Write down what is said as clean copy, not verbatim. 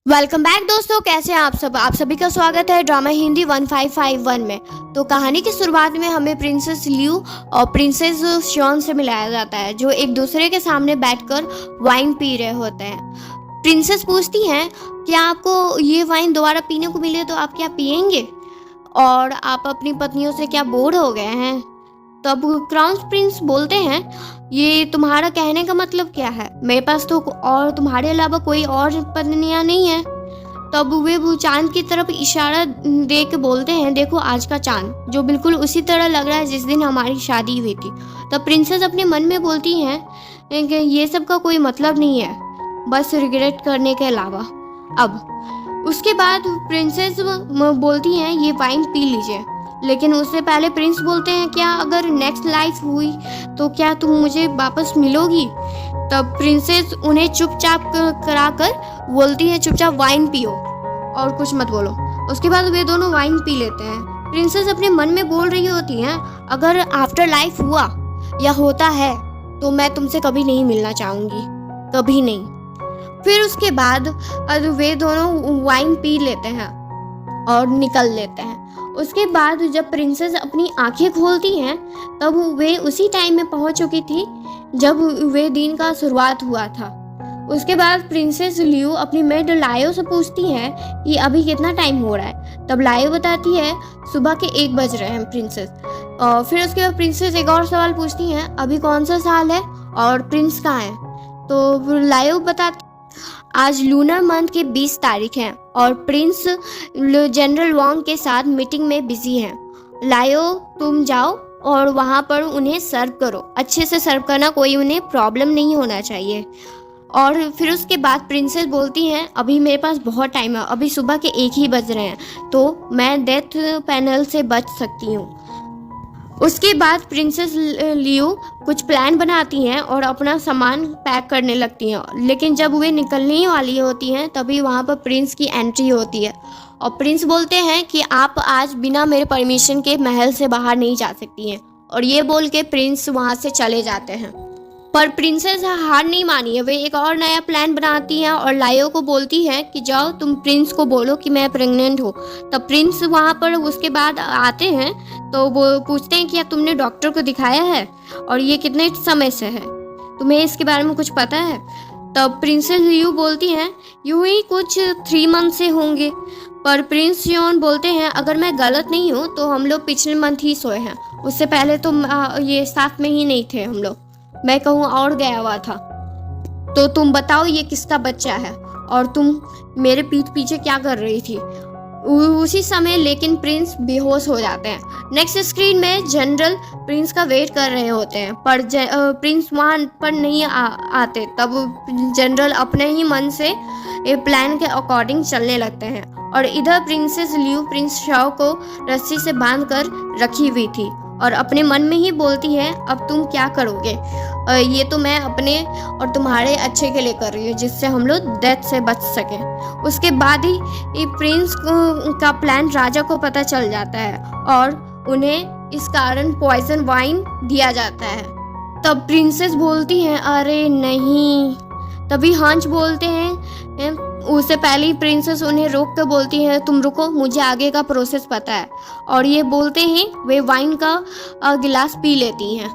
Welcome back दोस्तों, कैसे हैं आप सभी का स्वागत है ड्रामा हिंदी 1551 में। तो कहानी की शुरुआत में हमें प्रिंसेस लियू और प्रिंसेस शॉन से मिलाया जाता है, जो एक दूसरे के सामने बैठकर वाइन पी रहे होते हैं। प्रिंसेस पूछती हैं कि आपको ये वाइन दोबारा पीने को मिले तो आप क्या पियेंगे, और आप अपनी पत्नियों से क्या बोर हो गए हैं। तब क्राउन प्रिंस बोलते हैं, ये तुम्हारा कहने का मतलब क्या है? मेरे पास तो और तुम्हारे अलावा कोई और पत्नियां नहीं है। तब वे वो चांद की तरफ इशारा दे के बोलते हैं, देखो आज का चांद, जो बिल्कुल उसी तरह लग रहा है जिस दिन हमारी शादी हुई थी। तब प्रिंसेस अपने मन में बोलती हैं कि ये सब का कोई मतलब नहीं है, बस रिग्रेट करने के अलावा। अब उसके बाद प्रिंसेस बोलती हैं, ये वाइन पी लीजिए। लेकिन उससे पहले प्रिंस बोलते हैं, क्या अगर नेक्स्ट लाइफ हुई तो क्या तुम मुझे वापस मिलोगी? तब प्रिंसेस उन्हें चुपचाप कराकर बोलती है, चुपचाप वाइन पियो और कुछ मत बोलो। उसके बाद वे दोनों वाइन पी लेते हैं। प्रिंसेस अपने मन में बोल रही होती हैं, अगर आफ्टर लाइफ हुआ या होता है तो मैं तुमसे कभी नहीं मिलना चाहूँगी, कभी नहीं। फिर उसके बाद वे दोनों वाइन पी लेते हैं और निकल लेते हैं। उसके बाद जब प्रिंसेस अपनी आंखें खोलती हैं तब वे उसी टाइम में पहुंच चुकी थी जब वे दिन का शुरुआत हुआ था। उसके बाद प्रिंसेस लियू अपनी मेड लायो से पूछती है कि अभी कितना टाइम हो रहा है। तब लायो बताती है, सुबह के 1 बज रहे हैं प्रिंसेस। और फिर उसके बाद प्रिंसेस एक और सवाल पूछती हैं, अभी कौन सा साल है और प्रिंस कहाँ है? तो लायो बताती, आज लूनर मंथ की 20 तारीख है और प्रिंस जनरल वांग के साथ मीटिंग में बिजी हैं। लायो तुम जाओ और वहाँ पर उन्हें सर्व करो, अच्छे से सर्व करना, कोई उन्हें प्रॉब्लम नहीं होना चाहिए। और फिर उसके बाद प्रिंसेस बोलती हैं, अभी मेरे पास बहुत टाइम है, अभी सुबह के 1 ही बज रहे हैं, तो मैं डेथ पैनल से बच सकती हूँ। उसके बाद प्रिंसेस लियू कुछ प्लान बनाती हैं और अपना सामान पैक करने लगती हैं। लेकिन जब वे निकलने ही वाली होती हैं तभी वहाँ पर प्रिंस की एंट्री होती है और प्रिंस बोलते हैं कि आप आज बिना मेरे परमिशन के महल से बाहर नहीं जा सकती हैं, और ये बोल के प्रिंस वहाँ से चले जाते हैं। पर प्रिंसेस हार नहीं मानी है, वे एक और नया प्लान बनाती हैं और लायो को बोलती है कि जाओ तुम प्रिंस को बोलो कि मैं प्रेग्नेंट हूँ। तब प्रिंस वहाँ पर उसके बाद आते हैं तो वो पूछते हैं कि क्या तुमने डॉक्टर को दिखाया है और ये कितने समय से है, तुम्हें इसके बारे में कुछ पता है? तब प्रिंसेस लियू बोलती हैं, यूँ ही कुछ 3 मंथ से होंगे। पर प्रिंस शियोन बोलते हैं, अगर मैं गलत नहीं हूँ तो हम लोग पिछले मंथ ही सोए हैं, उससे पहले तो ये साथ में ही नहीं थे हम लोग, मैं कहूँ और गया हुआ था। तो तुम बताओ ये किसका बच्चा है और तुम मेरे पीठ पीछे क्या कर रही थी? उसी समय लेकिन प्रिंस बेहोश हो जाते हैं। नेक्स्ट स्क्रीन में जनरल प्रिंस का वेट कर रहे होते हैं, पर प्रिंस वहाँ पर नहीं आते। तब जनरल अपने ही मन से प्लान के अकॉर्डिंग चलने लगते हैं और इधर प्रिंसेस लियू प्रिंस शाओ को रस्सी से बांध कर रखी हुई थी और अपने मन में ही बोलती है, अब तुम क्या करोगे? ये तो मैं अपने और तुम्हारे अच्छे के लिए कर रही हूँ, जिससे हम लोग डेथ से बच सकें। उसके बाद ही प्रिंस का प्लान राजा को पता चल जाता है और उन्हें इस कारण पॉइजन वाइन दिया जाता है। तब प्रिंसेस बोलती हैं, अरे नहीं। तभी हंस बोलते हैं, उससे पहले ही प्रिंसेस उन्हें रोक कर बोलती है, तुम रुको, मुझे आगे का प्रोसेस पता है। और ये बोलते ही वे वाइन का गिलास पी लेती हैं।